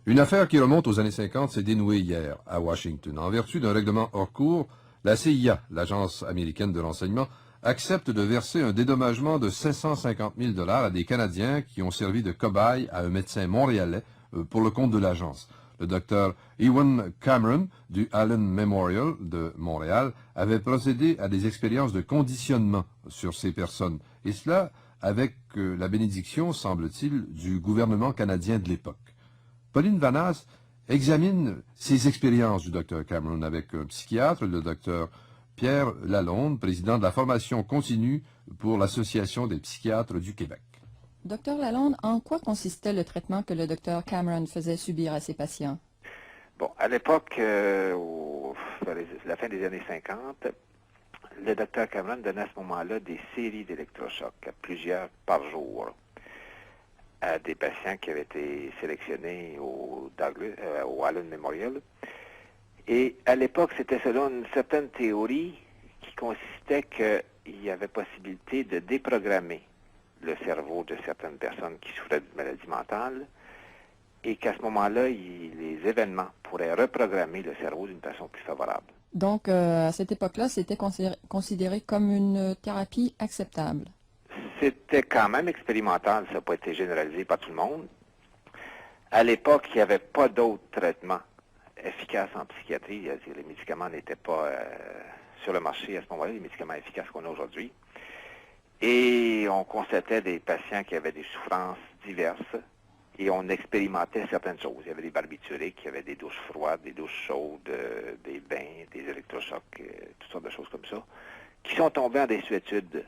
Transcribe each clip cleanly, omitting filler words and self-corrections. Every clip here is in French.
Une affaire qui remonte aux années 50 s'est dénouée hier à Washington. En vertu d'un règlement hors cours, la CIA, l'agence américaine de renseignement, accepte de verser un dédommagement de 750 000 $ à des Canadiens qui ont servi de cobayes à un médecin montréalais pour le compte de l'agence. Le docteur Ewan Cameron du Allen Memorial de Montréal avait procédé à des expériences de conditionnement sur ces personnes, et cela avec la bénédiction, semble-t-il, du gouvernement canadien de l'époque. Pauline Vanasse examine ces expériences du Dr Cameron avec un psychiatre, le Dr Pierre Lalonde, président de la formation continue pour l'Association des psychiatres du Québec. Docteur Lalonde, en quoi consistait le traitement que le Dr Cameron faisait subir à ses patients? Bon, à l'époque, vers la fin des années 50, le Dr Cameron donnait à ce moment-là des séries d'électrochocs, à plusieurs par jour, à des patients qui avaient été sélectionnés au Allen Memorial. Et à l'époque, c'était selon une certaine théorie qui consistait qu'il y avait possibilité de déprogrammer le cerveau de certaines personnes qui souffraient d'une maladie mentale et qu'à ce moment-là, les événements pourraient reprogrammer le cerveau d'une façon plus favorable. Donc, à cette époque-là, c'était considéré comme une thérapie acceptable. C'était quand même expérimental, ça n'a pas été généralisé par tout le monde. À l'époque, il n'y avait pas d'autres traitements efficaces en psychiatrie. Les médicaments n'étaient pas sur le marché à ce moment-là, les médicaments efficaces qu'on a aujourd'hui. Et on constatait des patients qui avaient des souffrances diverses et on expérimentait certaines choses. Il y avait des barbituriques, il y avait des douches froides, des douches chaudes, des bains, des électrochocs, toutes sortes de choses comme ça, qui sont tombées en désuétude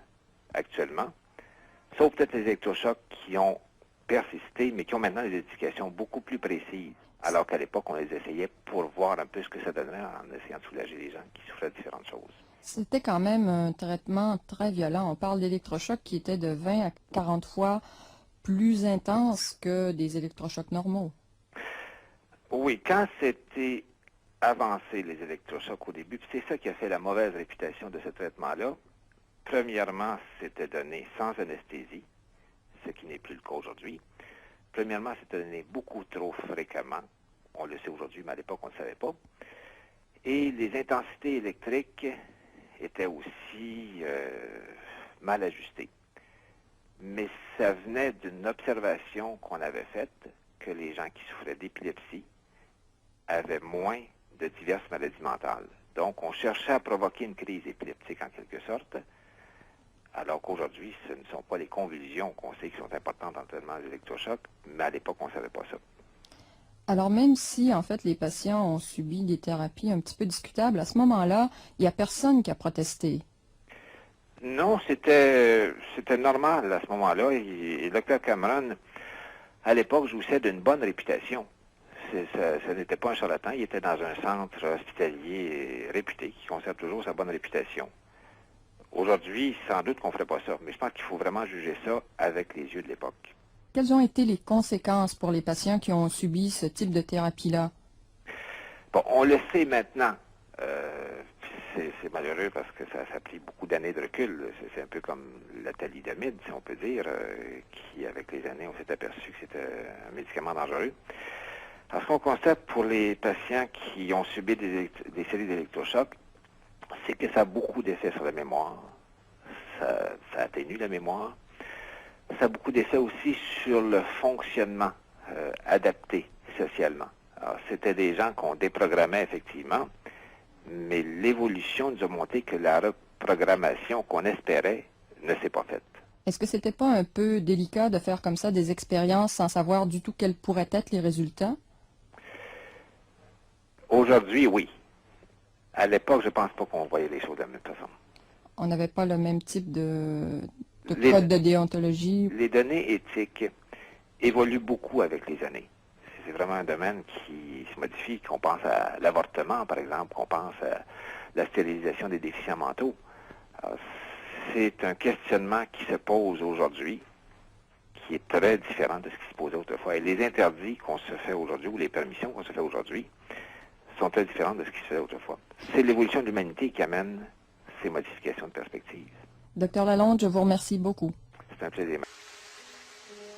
actuellement, sauf peut-être les électrochocs qui ont persisté, mais qui ont maintenant des indications beaucoup plus précises, alors qu'à l'époque, on les essayait pour voir un peu ce que ça donnerait en essayant de soulager les gens qui souffraient de différentes choses. C'était quand même un traitement très violent. On parle d'électrochocs qui étaient de 20 à 40 fois plus intenses que des électrochocs normaux. Oui, quand c'était avancé, les électrochocs au début, c'est ça qui a fait la mauvaise réputation de ce traitement-là. Premièrement, c'était donné sans anesthésie, ce qui n'est plus le cas aujourd'hui. Premièrement, c'était donné beaucoup trop fréquemment. On le sait aujourd'hui, mais à l'époque, on ne le savait pas. Et les intensités électriques étaient aussi mal ajustées. Mais ça venait d'une observation qu'on avait faite, que les gens qui souffraient d'épilepsie avaient moins de diverses maladies mentales. Donc, on cherchait à provoquer une crise épileptique en quelque sorte, alors qu'aujourd'hui, ce ne sont pas les convulsions qu'on sait qui sont importantes dans le traitement des électrochocs, mais à l'époque, on ne savait pas ça. Alors même si, en fait, les patients ont subi des thérapies un petit peu discutables, à ce moment-là, il n'y a personne qui a protesté. Non, c'était normal à ce moment-là. Et le Dr Cameron, à l'époque, jouissait d'une bonne réputation. Ce n'était pas un charlatan, il était dans un centre hospitalier réputé qui conserve toujours sa bonne réputation. Aujourd'hui, sans doute qu'on ne ferait pas ça, mais je pense qu'il faut vraiment juger ça avec les yeux de l'époque. Quelles ont été les conséquences pour les patients qui ont subi ce type de thérapie-là? Bon, on le sait maintenant. C'est malheureux parce que ça a pris beaucoup d'années de recul. C'est un peu comme la thalidomide, si on peut dire, qui, avec les années, on s'est aperçu que c'était un médicament dangereux. Alors, ce qu'on constate pour les patients qui ont subi des séries d'électrochocs, c'est que ça a beaucoup d'effets sur la mémoire. Ça atténue la mémoire. Ça a beaucoup d'effets aussi sur le fonctionnement adapté socialement. Alors, c'était des gens qu'on déprogrammait effectivement, mais l'évolution nous a montré que la reprogrammation qu'on espérait ne s'est pas faite. Est-ce que c'était pas un peu délicat de faire comme ça des expériences sans savoir du tout quels pourraient être les résultats? Aujourd'hui, oui. À l'époque, je ne pense pas qu'on voyait les choses de la même façon. On n'avait pas le même type de code de déontologie. Les données éthiques évoluent beaucoup avec les années. C'est vraiment un domaine qui se modifie, qu'on pense à l'avortement, par exemple, qu'on pense à la stérilisation des déficients mentaux. C'est un questionnement qui se pose aujourd'hui, qui est très différent de ce qui se posait autrefois. Et les interdits qu'on se fait aujourd'hui, ou les permissions qu'on se fait aujourd'hui, sont très différentes de ce qui se faisait autrefois. C'est l'évolution de l'humanité qui amène ces modifications de perspective. Docteur Lalonde, je vous remercie beaucoup. C'est un plaisir.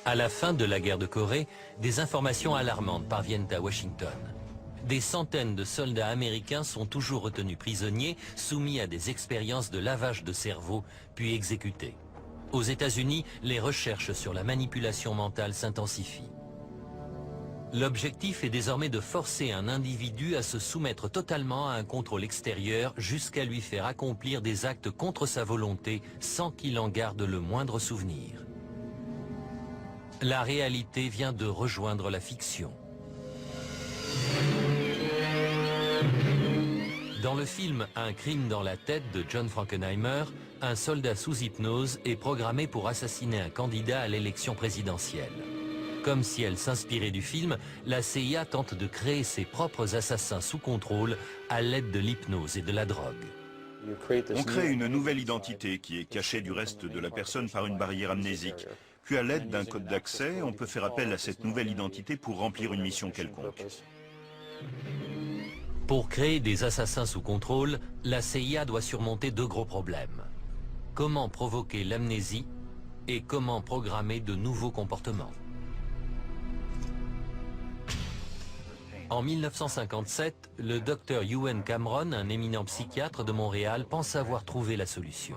À la fin de la guerre de Corée, des informations alarmantes parviennent à Washington. Des centaines de soldats américains sont toujours retenus prisonniers, soumis à des expériences de lavage de cerveau, puis exécutés. Aux États-Unis, les recherches sur la manipulation mentale s'intensifient. L'objectif est désormais de forcer un individu à se soumettre totalement à un contrôle extérieur jusqu'à lui faire accomplir des actes contre sa volonté sans qu'il en garde le moindre souvenir. La réalité vient de rejoindre la fiction. Dans le film Un crime dans la tête de John Frankenheimer, un soldat sous hypnose est programmé pour assassiner un candidat à l'élection présidentielle. Comme si elle s'inspirait du film, la CIA tente de créer ses propres assassins sous contrôle à l'aide de l'hypnose et de la drogue. On crée une nouvelle identité qui est cachée du reste de la personne par une barrière amnésique. Puis à l'aide d'un code d'accès, on peut faire appel à cette nouvelle identité pour remplir une mission quelconque. Pour créer des assassins sous contrôle, la CIA doit surmonter deux gros problèmes. Comment provoquer l'amnésie et comment programmer de nouveaux comportements. En 1957, le docteur Ewen Cameron, un éminent psychiatre de Montréal, pense avoir trouvé la solution.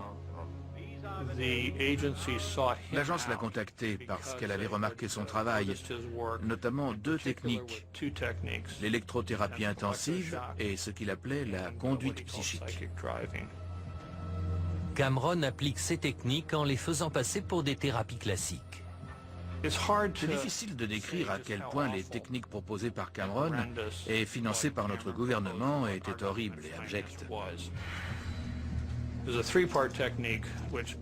L'agence l'a contacté parce qu'elle avait remarqué son travail, notamment deux techniques, l'électrothérapie intensive et ce qu'il appelait la conduite psychique. Cameron applique ces techniques en les faisant passer pour des thérapies classiques. C'est difficile de décrire à quel point les techniques proposées par Cameron et financées par notre gouvernement étaient horribles et abjectes.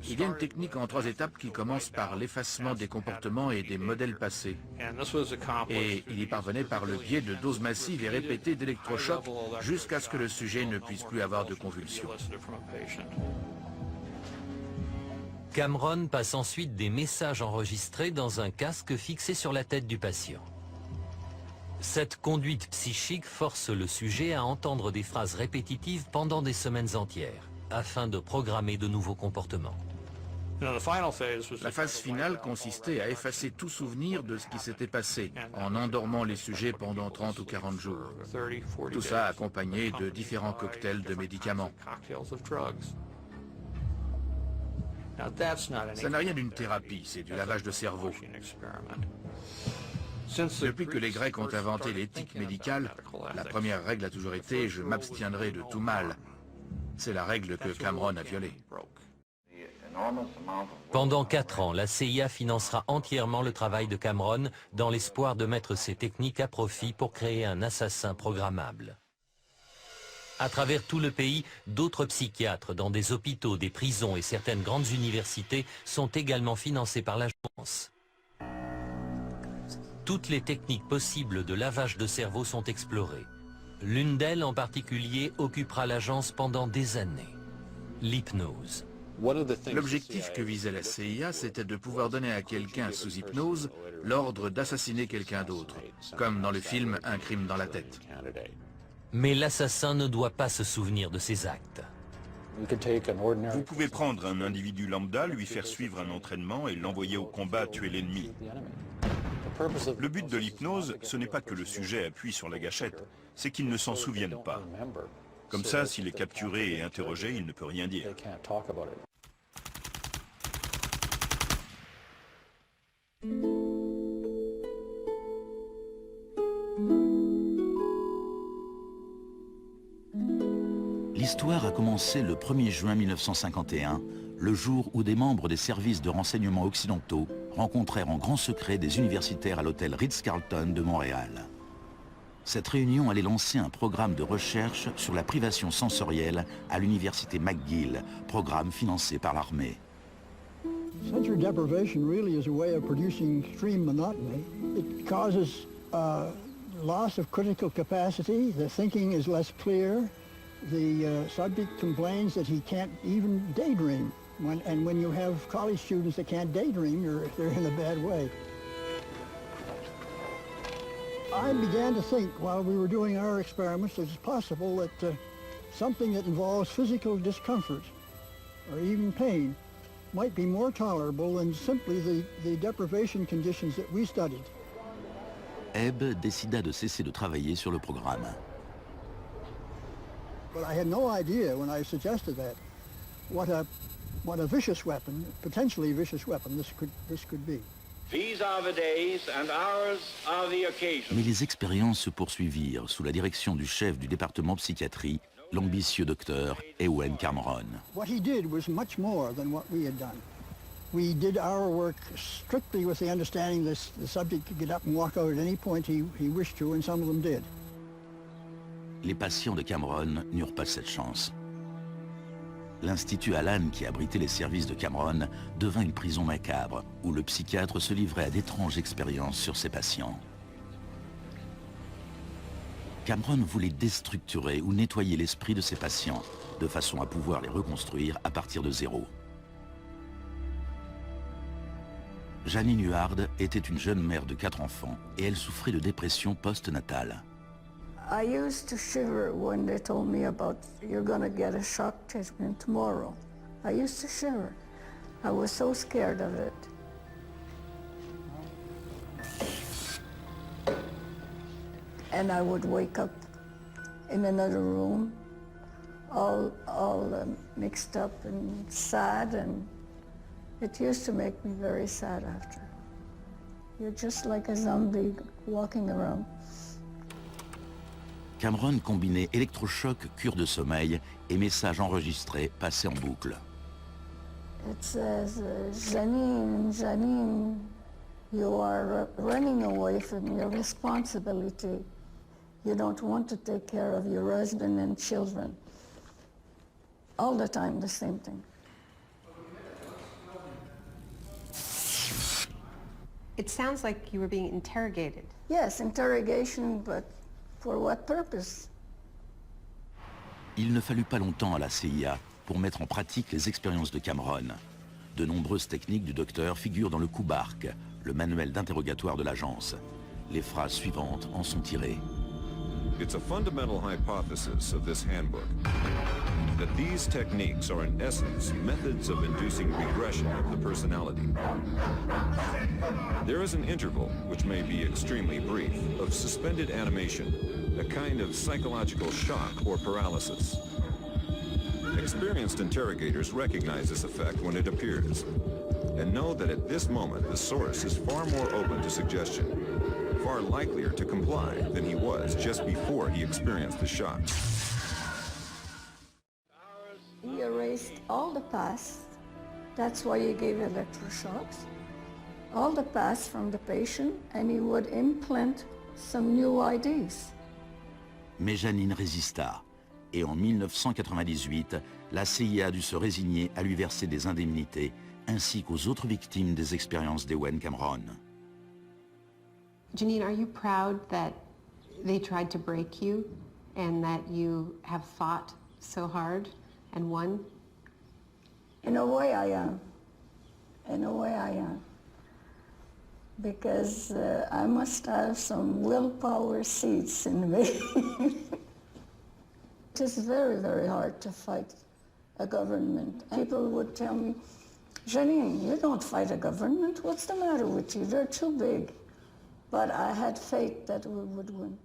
Il y a une technique en 3 étapes qui commence par l'effacement des comportements et des modèles passés. Et il y parvenait par le biais de doses massives et répétées d'électrochocs jusqu'à ce que le sujet ne puisse plus avoir de convulsions. Cameron passe ensuite des messages enregistrés dans un casque fixé sur la tête du patient. Cette conduite psychique force le sujet à entendre des phrases répétitives pendant des semaines entières, afin de programmer de nouveaux comportements. La phase finale consistait à effacer tout souvenir de ce qui s'était passé, en endormant les sujets pendant 30 ou 40 jours. Tout ça accompagné de différents cocktails de médicaments. Ça n'a rien d'une thérapie, c'est du lavage de cerveau. Depuis que les Grecs ont inventé l'éthique médicale, la première règle a toujours été « je m'abstiendrai de tout mal ». C'est la règle que Cameron a violée. Pendant 4 ans, la CIA financera entièrement le travail de Cameron dans l'espoir de mettre ces techniques à profit pour créer un assassin programmable. À travers tout le pays, d'autres psychiatres dans des hôpitaux, des prisons et certaines grandes universités sont également financés par l'agence. Toutes les techniques possibles de lavage de cerveau sont explorées. L'une d'elles en particulier occupera l'agence pendant des années. L'hypnose. L'objectif que visait la CIA, c'était de pouvoir donner à quelqu'un sous hypnose l'ordre d'assassiner quelqu'un d'autre, comme dans le film Un crime dans la tête. Mais l'assassin ne doit pas se souvenir de ses actes. Vous pouvez prendre un individu lambda, lui faire suivre un entraînement et l'envoyer au combat tuer l'ennemi. Le but de l'hypnose, ce n'est pas que le sujet appuie sur la gâchette, c'est qu'il ne s'en souvienne pas. Comme ça, s'il est capturé et interrogé, il ne peut rien dire. L'histoire a commencé le 1er juin 1951, le jour où des membres des services de renseignement occidentaux rencontrèrent en grand secret des universitaires à l'hôtel Ritz-Carlton de Montréal. Cette réunion allait lancer un programme de recherche sur la privation sensorielle à l'université McGill, programme financé par l'armée. Sensory deprivation really is a way of producing extreme monotony. It causes loss of critical capacity. The thinking is less clear. The subject complains that he can't even daydream. And when you have college students that can't daydream, they're in a bad way. I began to think while we were doing our experiments that it's possible that something that involves physical discomfort or even pain might be more tolerable than simply the deprivation conditions that we studied. Ebb décida de cesser de travailler sur le programme. But I had no idea when I suggested that what a vicious weapon, potentially vicious weapon, this could be. These are the days and ours are the occasions. Mais les expériences se poursuivirent sous la direction du chef du département psychiatrie, l'ambitieux docteur Ewen Cameron. What he did was much more than what we had done. We did our work strictly with the understanding that the subject could get up and walk out at any point he wished to, and some of them did. Les patients de Cameron n'eurent pas cette chance. L'Institut Allan, qui abritait les services de Cameron, devint une prison macabre, où le psychiatre se livrait à d'étranges expériences sur ses patients. Cameron voulait déstructurer ou nettoyer l'esprit de ses patients, de façon à pouvoir les reconstruire à partir de zéro. Janine Huard était une jeune mère de 4 enfants et elle souffrait de dépression post-natale. I used to shiver when they told me about you're going to get a shock treatment tomorrow. I used to shiver. I was so scared of it. And I would wake up in another room, all mixed up and sad, and it used to make me very sad after. You're just like a zombie walking around. Cameron combinait électrochoc, cure de sommeil et messages enregistrés passés en boucle. It says, Janine, Janine, you are running away from your responsibility. You don't want to take care of your husband and children. All the time, the same thing. It sounds like you were being interrogated. Yes, interrogation, but for what purpose? Il ne fallut pas longtemps à la CIA pour mettre en pratique les expériences de Cameron. De nombreuses techniques du docteur figurent dans le Kubark, le manuel d'interrogatoire de l'agence. Les phrases suivantes en sont tirées. It's a fundamental hypothesis of this handbook that these techniques are in essence methods of inducing regression of the personality. There is an interval, which may be extremely brief, of suspended animation, a kind of psychological shock or paralysis. Experienced interrogators recognize this effect when it appears, and know that at this moment the source is far more open to suggestion, far likelier to comply than he was just before he experienced the shock. He erased all the past. That's why he gave electroshocks. All the past from the patient, and he would implant some new ideas. Mais Janine résista. Et en 1998, la CIA a dû se résigner à lui verser des indemnités, ainsi qu'aux autres victimes des expériences d'Ewen Cameron. Janine, are you proud that they tried to break you and that you have fought so hard and won? In a way I am. In a way I am. Because I must have some willpower seeds in me. It is very, very hard to fight a government. People would tell me, Janine, you don't fight a government. What's the matter with you? They're too big. But I had faith that we would win.